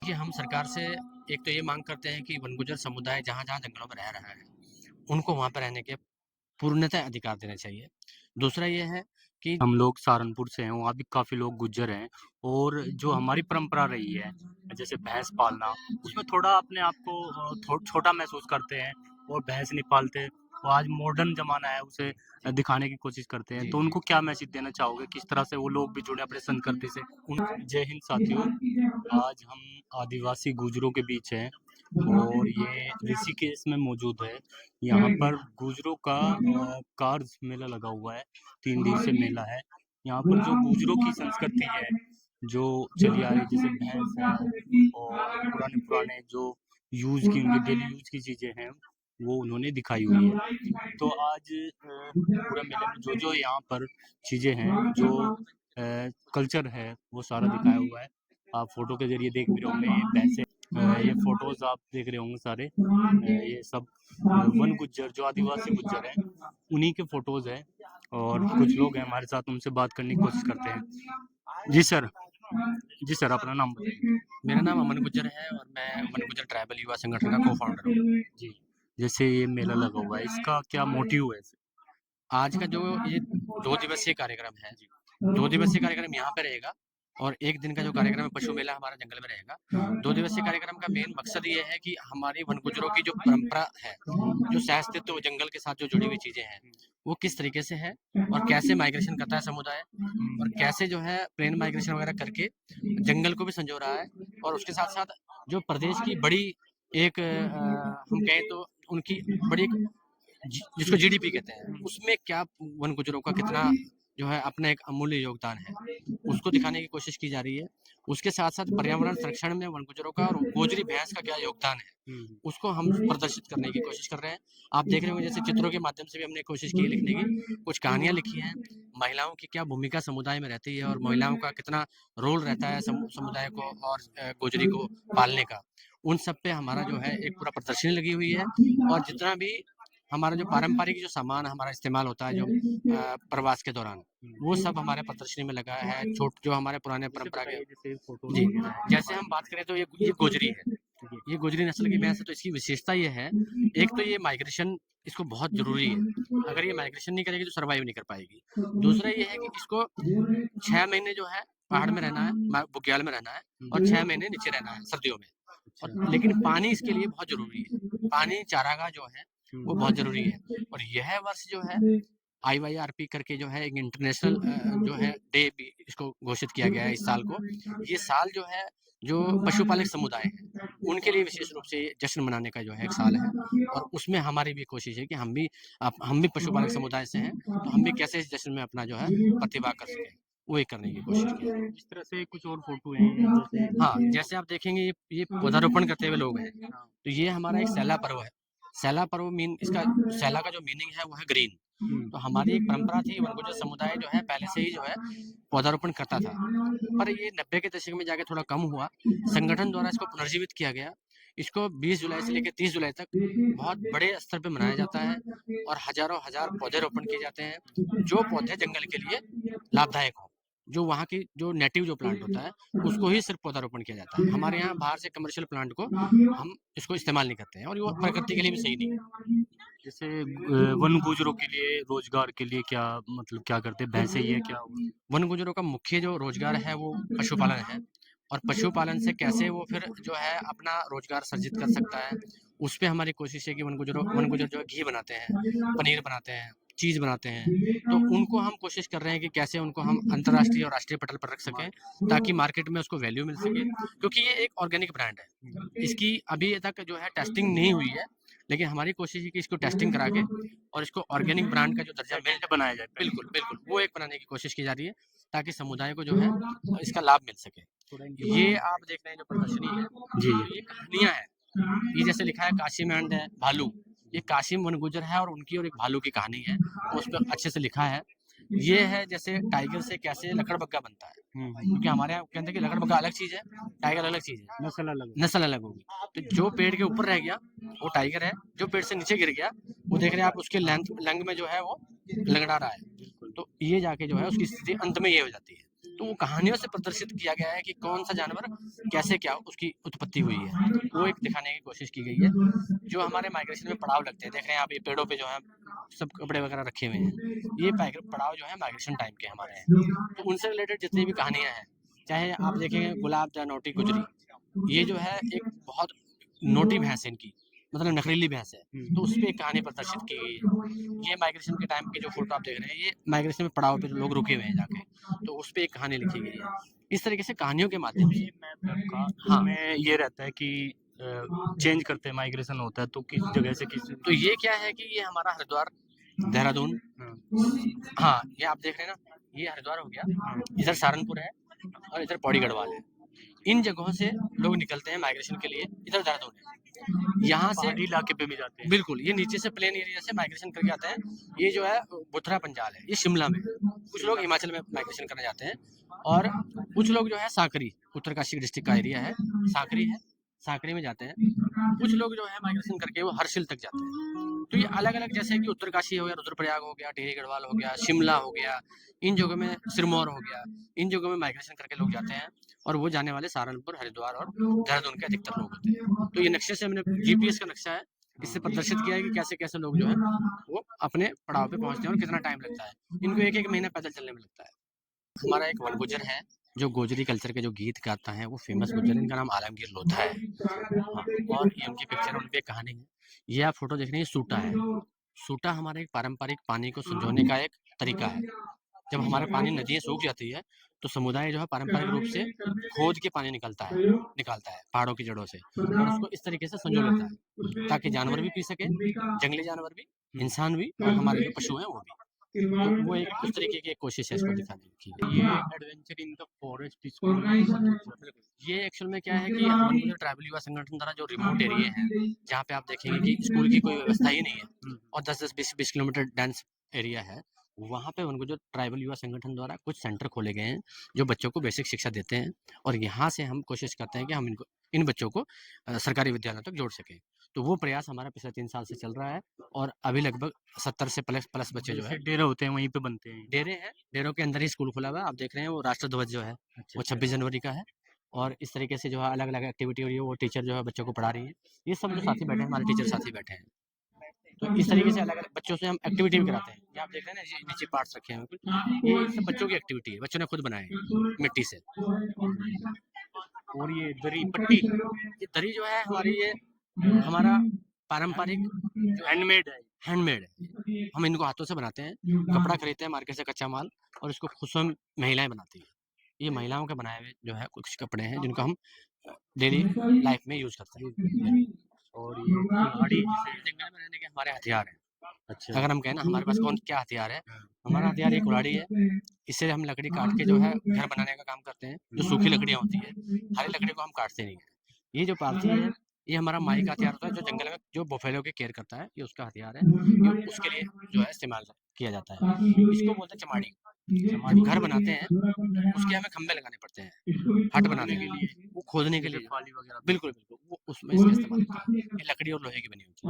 कि हम सरकार से एक तो ये मांग करते हैं कि वन गुज्जर समुदाय जहाँ-जहाँ जंगलों में रह रहा है, उनको वहाँ पे रहने के पूर्णतः अधिकार देने चाहिए। दूसरा ये है कि हम लोग सहारनपुर से हैं, वहाँ भी काफ़ी लोग गुज्जर हैं और जो हमारी परंपरा रही है, जैसे भैंस पालना, उसमें थोड़ा अपने आप को छोटा महसूस करते हैं और भैंस नहीं पालते। तो आज मॉडर्न ज़माना है, उसे दिखाने की कोशिश करते हैं। जी, तो जी। उनको क्या मैसेज देना चाहोगे? किस तरह से वो लोग भी जुड़े अपने संस्कृति से? जय हिंद साथियों, आज हम आदिवासी गुज्जरों के बीच हैं और ये ऋषिकेश में मौजूद है। यहाँ पर गुज्जरों का कार्ज मेला लगा हुआ है, 3 दिवसीय मेला है। यहाँ पर जो गुज्जरों की संस्कृति है, जो चली आ रही है, जैसे भैंस है और पुराने-पुराने जो यूज़ की उनकी डेली यूज़ की चीज़ें हैं, वो उन्होंने दिखाई हुई है। तो आज पूरा मेले में जो-जो यहाँ पर चीज़ें हैं, जो कल्चर है, वो सारा दिखाया हुआ है। आप फ़ोटो के ज़रिए देख भी रहे होंगे, ये भैंसें ये फ़ोटोज़ आप देख रहे होंगे सारे। ये सब वन गुज्जर जो आदिवासी गुज्जर हैं, उन्हीं के फ़ोटोज़ हैं और कुछ लोग हैं हमारे साथ, उनसे बात करने की कोशिश करते हैं। जी सर। जी सर, अपना नाम बताइए? मेरा नाम अमन गुज्जर है और मैं वन गुज्जर ट्राइबल युवा संगठन का को-फाउंडर हूँ। जी। जैसे ये मेला लगा हुआ है, इसका क्या मोटिव है? आज का जो ये 2 दिवसीय कार्यक्रम है, जी। 2 दिवसीय कार्यक्रम यहाँ पे रहेगा और 1 दिन का जो कार्यक्रम है पशु मेला हमारा जंगल में रहेगा। 2 दिवसीय कार्यक्रम का मेन मकसद ये है कि हमारी वन गुज्जरों की जो परंपरा है, जो सहअस्तित्व जंगल के साथ जो जुड़ी हुई चीज़ें हैं, वो किस तरीके से है और कैसे माइग्रेशन करता है समुदाय और कैसे जो है प्लेन माइग्रेशन वगैरह करके जंगल को भी संजो रहा है और उसके साथ-साथ जो प्रदेश की बड़ी एक हम कहें तो उनकी बड़ी एक जिसको जीडीपी कहते हैं, उसमें क्या वन गुज्जरों का कितना जो है अपना एक अमूल्य योगदान है, उसको दिखाने की कोशिश की जा रही है। उसके साथ-साथ पर्यावरण संरक्षण में वन गुज्जरों का और गोजरी भैंस का क्या योगदान है, उसको हम प्रदर्शित करने की कोशिश कर रहे हैं। आप देख रहे होंगे जैसे चित्रों के माध्यम से भी हमने कोशिश की है लिखने की, कुछ कहानियाँ लिखी हैं, महिलाओं की क्या भूमिका समुदाय में रहती है और महिलाओं का कितना रोल रहता है समुदाय को और गोजरी को पालने का। उन सब पे हमारा जो है एक पूरा प्रदर्शनी लगी हुई है और जितना भी हमारा जो पारंपरिक जो सामान हमारा इस्तेमाल होता है जो प्रवास के दौरान, वो सब हमारे प्रदर्शनी में लगा है। जो हमारे पुराने जैसे परंपरा के बताइए, जैसे फ़ोटोज़ जी, वगैरह हैं, जैसे हम बात करें तो ये गोजरी है। जी। ये गोजरी नस्ल की भैंस है तो इसकी विशेषता ये है, एक तो ये माइग्रेशन इसको बहुत ज़रूरी है। अगर ये माइग्रेशन नहीं करेगी तो सर्वाइव नहीं कर पाएगी। दूसरा ये है कि इसको 6 महीने जो है पहाड़ में रहना है, बुग्याल में रहना है और 6 महीने नीचे रहना है सर्दियों में। और अच्छा। लेकिन पानी इसके लिए बहुत ज़रूरी है। पानी, चारागाह जो है, वो बहुत ज़रूरी है। और यह वर्ष जो है आईवाईआरपी करके जो है एक इंटरनेशनल जो है डे भी इसको घोषित किया गया है इस साल को। ये साल जो है, जो पशुपालक समुदाय हैं, उनके लिए विशेष रूप से जश्न मनाने का जो है एक साल है और उसमें हमारी भी कोशिश है कि हम भी पशुपालक समुदाय से हैं, तो हम भी कैसे इस जश्न में अपना जो है प्रतिभाग कर सकें, वो एक करने की कोशिश की है। इस तरह से कुछ और फ़ोटो हैं, जैसे हाँ, जैसे आप देखेंगे ये पौधारोपण करते हुए लोग हैं, हाँ। तो ये हमारा एक सैला पर्व है। सैला पर्व इसका सैला का जो मीनिंग है वो है ग्रीन। तो हमारी एक परंपरा थी वन गुज्जर समुदाय जो है पहले से ही जो है पौधारोपण करता था। पर ये 90 के दशक में जाके थोड़ा कम हुआ। संगठन द्वारा इसको पुनर्जीवित किया गया। इसको 20 जुलाई से लेकर 30 जुलाई तक बहुत बड़े स्तर पे मनाया जाता है और हज़ारों हजार पौधे रोपण किए जाते हैं, जो पौधे जंगल के लिए लाभदायक हों। जो वहाँ की जो नेटिव जो प्लांट होता है, उसको ही सिर्फ़ पौधारोपण किया जाता है। हमारे यहाँ बाहर से कमर्शियल प्लांट को हम इसको इस्तेमाल नहीं करते हैं और वो प्रकृति के लिए भी सही नहीं है। जैसे वन गुज्जरों के लिए रोज़गार के लिए क्या मतलब क्या करते हैं? भैंसे ही है क्या? वन गुज्जरों का मुख्य जो रोजगार है वो पशुपालन है और पशुपालन से कैसे वो फिर जो है अपना रोजगार सर्जित कर सकता है, उस पे हमारी कोशिश है कि वन गुज्जर जो है घी बनाते हैं, पनीर बनाते हैं, चीज़ बनाते हैं, तो उनको हम कोशिश कर रहे हैं कि कैसे उनको हम अंतर्राष्ट्रीय और राष्ट्रीय पटल पर रख सकें, ताकि मार्केट में उसको वैल्यू मिल सके, क्योंकि ये एक ऑर्गेनिक ब्रांड है। इसकी अभी तक जो है टेस्टिंग नहीं हुई है, लेकिन हमारी कोशिश है कि इसको टेस्टिंग करा के और इसको ऑर्गेनिक ब्रांड का जो दर्जा मिल सेकंड बनाया जाए पहले। बिल्कुल, बिल्कुल, वो एक बनाने की कोशिश की जा रही है, ताकि समुदाय को जो है इसका लाभ मिल सके। ये आप देख रहे हैं जो प्रदर्शनी है, जी, तो ये कहानियाँ हैं। ये जैसे लिखा है काशिम एंड भालू, ये काशिम वन गुज्जर है और उनकी और एक भालू की कहानी है, तो उस पे अच्छे से लिखा है। ये है जैसे टाइगर से कैसे लकड़बग्गा बनता है, क्योंकि हमारे यहाँ कहते हैं कि लकड़बग्गा अलग चीज़ है, टाइगर अलग चीज़ है, नस्ल अलग। नस्ल अलग होगी। तो जो पेड़ के ऊपर रह गया, वो टाइगर है, जो पेड़ से नीचे गिर गया, वो देख रहे हैं आप उसके लंग में जो है वो लंगड़ा रहा है। तो ये जाके जो है उसकी स्थिति अंत में ये हो जाती है। तो वो कहानियों से प्रदर्शित किया गया है कि कौन सा जानवर कैसे क्या उसकी उत्पत्ति हुई है, वो एक दिखाने की कोशिश की गई है। जो हमारे माइग्रेशन में पड़ाव लगते हैं, देख रहे हैं आप ये पेड़ों पे जो है सब कपड़े वगैरह रखे हुए हैं, ये पड़ाव जो है माइग्रेशन टाइम के हमारे हैं। तो उनसे रिलेटेड जितनी भी कहानियां हैं, चाहे आप देखेंगे गुलाब या नोटी गुजरी, ये जो है एक बहुत नोटी भैंस है इनकी, मतलब नखरीली भैंस है, तो उस पे एक कहानी प्रदर्शित की गई है। ये माइग्रेशन के टाइम के जो फोटो आप देख रहे हैं, ये माइग्रेशन में पड़ाव पे जो लोग रुके हुए हैं जाके, तो उस पे एक कहानी लिखी गई है। इस तरीके से कहानियों के माध्यम से। ये मैप आपका हाँ। इसमें ये रहता है कि चेंज करते हैं, माइग्रेशन होता है तो किस जगह से किस तो ये क्या है कि ये हमारा हरिद्वार, देहरादून, हाँ ये आप देख रहे हैं ना, ये हरिद्वार हो गया, इधर सहारनपुर है और इधर पौड़ी गढ़वाल है। इन जगहों से लोग निकलते हैं माइग्रेशन के लिए, इधर देहरादून है, यहाँ से पहाड़ी इलाके पे भी जाते हैं। बिल्कुल ये नीचे से प्लेन एरिया से माइग्रेशन करके आते हैं। ये जो है बुथरा पंजाल है, ये शिमला में, कुछ लोग हिमाचल में माइग्रेशन करने जाते हैं, और कुछ लोग जो है साकरी, उत्तरकाशी डिस्ट्रिक्ट का एरिया है, साकरी है, साकरी में जाते हैं। कुछ लोग जो है माइग्रेशन करके वो हर्षिल तक जाते हैं। तो ये अलग अलग, जैसे कि उत्तरकाशी हो गया, रुद्रप्रयाग हो गया, टिहरी गढ़वाल हो गया, शिमला हो गया, इन जगहों में सिरमौर हो गया, इन जगहों में माइग्रेशन करके लोग जाते हैं, और वो जाने वाले सहारनपुर, हरिद्वार और देहरादून के अधिकतर लोग होते हैं। तो ये नक्शे से हमने, जीपीएस का नक्शा है, इससे प्रदर्शित किया है कि कैसे कैसे लोग जो है वो अपने पड़ाव पे पहुंचते हैं और कितना टाइम लगता है। इनको एक एक महीना पैदल चलने में लगता है। हमारा एक वन गुजर है जो गोजरी कल्चर के जो गीत गाता है, वो फेमस गुजर, इनका नाम आलमगीर लोधा है। हाँ, और ये उनकी पिक्चर, उन पे कहानी है। ये आप फोटो देख रहे हैं, सूटा है। सूटा हमारा एक पारंपरिक पानी को संजोने का एक तरीका है। जब हमारे पानी नदियाँ सूख जाती है, तो समुदाय जो है पारंपरिक रूप से खोद के पानी निकालता है पहाड़ों की जड़ों से, और उसको इस तरीके से संजो लेता है ताकि जानवर भी पी सके, जंगली जानवर भी, इंसान भी, और हमारे जो पशु हैं वो भी। तो वो एक उस तरीके की एक कोशिश है इसको दिखाने की। ये एडवेंचर इन द फॉरेस्ट इसको ये एक्चुअल में क्या है कि हमारे जो ट्राइबल युवा संगठन द्वारा जो रिमोट एरिया है, जहाँ पे आप देखेंगे कि स्कूल की कोई व्यवस्था ही नहीं है, और 10-10, 20-20 किलोमीटर डेंस एरिया है, वहाँ पे उनको जो ट्राइबल युवा संगठन द्वारा कुछ सेंटर खोले गए हैं जो बच्चों को बेसिक शिक्षा देते हैं, और यहाँ से हम कोशिश करते हैं कि हम इन बच्चों को सरकारी विद्यालयों तक जोड़ सकें। तो वो प्रयास हमारा पिछले 3 साल से चल रहा है, और अभी लगभग 70 से प्लस बच्चे जो है डेरे होते हैं वहीं पे बनते हैं। डेरे हैं, डेरों के अंदर ही स्कूल खुला हुआ है। आप देख रहे हैं वो राष्ट्र ध्वज जो है वो 26 जनवरी का है, और इस तरीके से जो है अलग अलग एक्टिविटी हो रही है, वो टीचर जो है बच्चों को पढ़ा रही है। ये सब जो साथी बैठे हैं, हमारे टीचर साथी बैठे हैं, तो इस तरीके से अलग अलग बच्चों से हम एक्टिविटी भी कराते हैं। ये आप देख रहे हैं ना, नीचे पार्ट्स रखे हैं, ये सब बच्चों की एक्टिविटी है, बच्चों ने खुद बनाए हैं मिट्टी से। और ये दरी पट्टी, ये दरी जो है हमारी, ये हमारा पारंपरिक हैंडमेड है। हैंडमेड है, हम इनको हाथों से बनाते हैं, कपड़ा खरीदते हैं मार्केट से कच्चा माल, और इसको खुद स्वयं महिलाएं बनाती हैं। ये महिलाओं के बनाए हुए जो है कुछ कपड़े हैं जिनको हम डेली लाइफ में यूज करते हैं। और ये कुल्हाड़ी, जंगल में रहने के हमारे हथियार हैं। अच्छा, अगर हम कहें ना हमारे पास कौन क्या हथियार है, हमारा हथियार ये कुल्हाड़ी है। इससे हम लकड़ी काट के जो है घर बनाने का काम करते हैं। जो सूखी लकड़ियाँ होती है, हरी लकड़ी को हम काटते नहीं है। ये जो पालथी है, ये हमारा माई का हथियार होता है, जो जंगल में जो बफेलो की केयर करता है, ये उसका हथियार है। ये उसके लिए जो है इस्तेमाल किया जाता है। इसको बोलते हैं चमाड़ी। जब घर बनाते हैं उसके हमें खंभे लगाने पड़ते हैं हट बनाने के लिए, वो खोदने के लिए। फाली वगैरह। बिल्कुल बिल्कुल, वो उसमें इसका इस्तेमाल होता है। ये लकड़ी और लोहे की बनी होती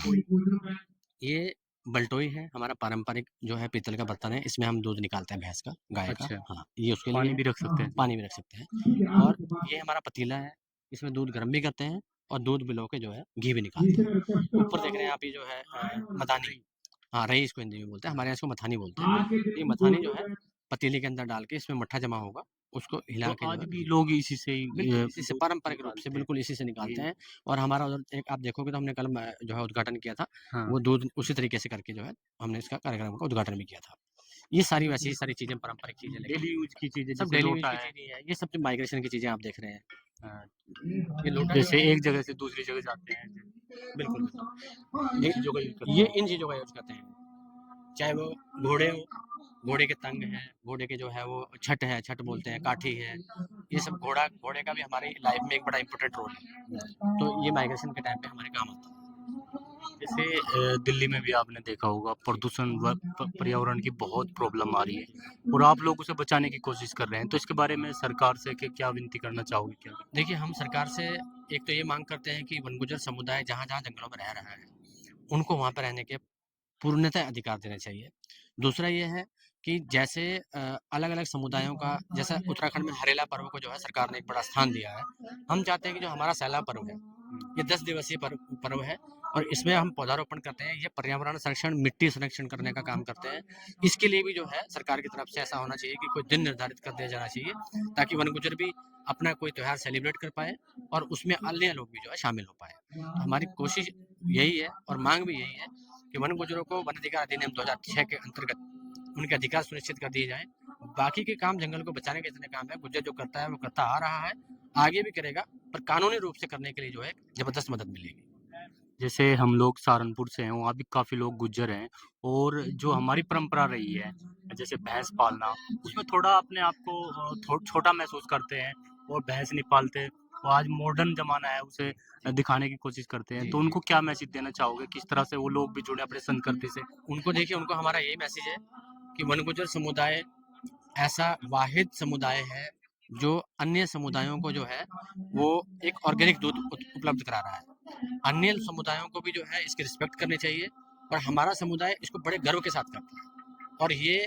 है। ये बल्टोई है, हमारा पारंपरिक जो है पीतल का बर्तन है, इसमें हम दूध निकालते हैं भैंस का, गाय का। अच्छा। हाँ, ये उसके लिए पानी भी रख सकते हैं। पानी भी रख सकते हैं। और ये हमारा पतीला है, इसमें दूध गर्म भी करते हैं, और दूध बिलो के जो है घी भी निकालते हैं। ऊपर देख रहे हैं आप, ये जो है मदानी, हाँ रई इसको हिंदी में बोलते हैं, हमारे यहाँ इसको मथानी बोलते हैं। ये मथानी जो है पतीले के अंदर डाल के, इसमें मट्ठा जमा होगा, उसको हिला तो के जो आज है भी लोग इसी से बिल्कुल इसी से पारंपरिक रूप से बिल्कुल इसी से निकालते हैं। और हमारा उधर एक आप देखोगे तो हमने कल जो है उद्घाटन किया था, हाँ। वो दूध उसी तरीके से करके जो है हमने इसका कार्यक्रम का उद्घाटन भी किया था। ये सारी वैसी ही सारी चीजें पारंपरिक चीजें, लेकिन डेली यूज की चीजें सब जैसे डेली यूज लोटा की है। चीजें हैं। ये सब जो माइग्रेशन की चीजें आप देख रहे हैं, हाँ, ये लोटा जैसे एक जगह से दूसरी जगह जाते हैं। बिल्कुल बिल्कुल, इन चीजों का यूज करते ये हैं। इन चीजों का यूज करते हैं। चाहे वो घोड़े हो, घोड़े के तंग है, घोड़े के जो है वो छठ है, छठ बोलते हैं, काठी है, ये सब घोड़े का भी हमारी लाइफ में एक बड़ा इंपॉर्टेंट रोल है। तो ये माइग्रेशन के टाइम पे हमारे काम आता है। जैसे दिल्ली में भी आपने देखा होगा प्रदूषण व पर्यावरण की बहुत प्रॉब्लम आ रही है, और आप लोग उसे बचाने की कोशिश कर रहे हैं, तो इसके बारे में सरकार से क्या विनती करना चाहोगे? क्या देखिए, हम सरकार से एक तो ये मांग करते हैं कि वनगुजर समुदाय जहाँ जहाँ जंगलों में रह रहा है, उनको वहाँ पर रहने के पूर्णतः अधिकार देने चाहिए। दूसरा ये है कि जैसे अलग-अलग समुदायों का जैसा उत्तराखंड में हरेला पर्व को जो है सरकार ने एक बड़ा स्थान दिया है। हम चाहते हैं कि जो हमारा सैला पर्व है, ये 10 दिवसीय पर्व है और इसमें हम पौधारोपण करते हैं। ये पर्यावरण संरक्षण, मिट्टी संरक्षण करने का काम करते हैं। इसके लिए भी जो है सरकार की तरफ से ऐसा होना चाहिए कि कोई दिन निर्धारित कर दिया जाना चाहिए, ताकि वन गुज्जर भी अपना कोई त्योहार सेलिब्रेट कर पाएँ और उसमें अन्य लोग भी जो है शामिल हो पाएँ। तो हमारी कोशिश यही है और माँग भी यही है कि वन गुज्जरों को वन अधिकार अधिनियम 2006 के अंतर्गत उनके अधिकार सुनिश्चित कर दिए जाएँ। बाकी के काम जंगल को बचाने के जितने काम है, गुज्जर जो करता है वो करता आ रहा है, आगे भी करेगा, पर कानूनी रूप से करने के लिए जो है ज़बरदस्त मदद मिलेगी। जैसे हम लोग सहारनपुर से हैं, वहाँ भी काफ़ी लोग गुज्जर हैं और जो हमारी परंपरा रही है, जैसे भैंस पालना, उसमें थोड़ा अपने आप को छोटा महसूस करते हैं और भैंस नहीं पालते। तो आज मॉडर्न ज़माना है, उसे दिखाने की कोशिश करते हैं। जी, तो जी। उनको क्या मैसेज देना चाहोगे? किस तरह से वो लोग भी जुड़े अपने संस्कृति से? उनको देखिए, उनको हमारा यही मैसेज है कि वन गुज्जर समुदाय ऐसा वाहिद समुदाय है, जो अन्य समुदायों को जो है, वो एक ऑर्गेनिक दूध उपलब्ध करा रहा है। अन्य समुदायों को भी जो है इसकी रिस्पेक्ट करनी चाहिए और हमारा समुदाय इसको बड़े गर्व के साथ करता है और ये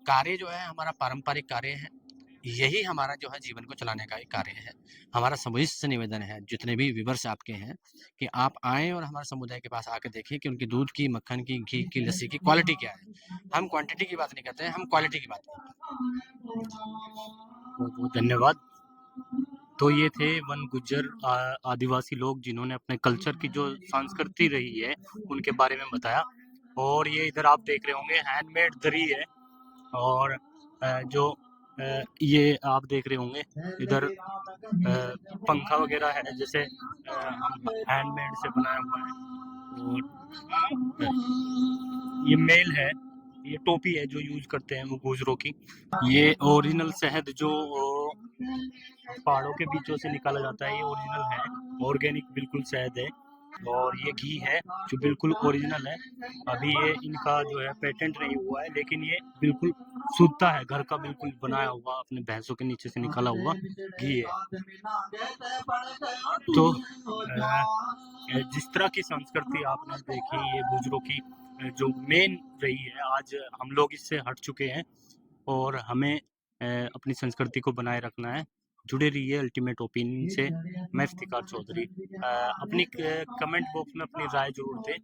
कार्य जो है हमारा पारंपरिक कार्य है। यही हमारा जो है जीवन को चलाने का एक कार्य है। हमारा समूहित से निवेदन है, जितने भी व्यूअर्स आपके हैं, कि आप आएँ और हमारे समुदाय के पास आके देखें कि उनकी दूध की, मक्खन की, घी की, लस्सी की क्वालिटी क्या है। हम क्वांटिटी की बात नहीं करते हैं, हम क्वालिटी की बात करते हैं। बहुत-बहुत धन्यवाद। तो ये थे वन गुज्जर आदिवासी लोग जिन्होंने अपने कल्चर की जो संस्कृति रही है उनके बारे में बताया। और ये इधर आप देख रहे होंगे हैंडमेड दरी है और जो ये आप देख रहे होंगे इधर पंखा वगैरह है, जैसे हम हैंडमेड से बनाया हुआ है। और ये मेल है, ये टोपी है जो यूज करते हैं वो गुजरों की। ये ओरिजिनल शहद जो पहाड़ों के बीचों से निकाला जाता है, ये ओरिजिनल है, ऑर्गेनिक बिल्कुल शहद है। और ये घी है जो बिल्कुल ओरिजिनल है। अभी ये इनका जो है पेटेंट नहीं हुआ है, लेकिन ये बिल्कुल शुद्धता है, घर का बिल्कुल बनाया हुआ अपने भैंसों के नीचे से निकाला हुआ घी है। तो जिस तरह की संस्कृति आपने देखी ये गुजरों की जो मेन रही है, आज हम लोग इससे हट चुके हैं और हमें अपनी संस्कृति को बनाए रखना है। जुड़े रहिए अल्टीमेट ओपिनियन से। मैं इफ्तिकार चौधरी। अपनी कमेंट बॉक्स में अपनी राय ज़रूर दें।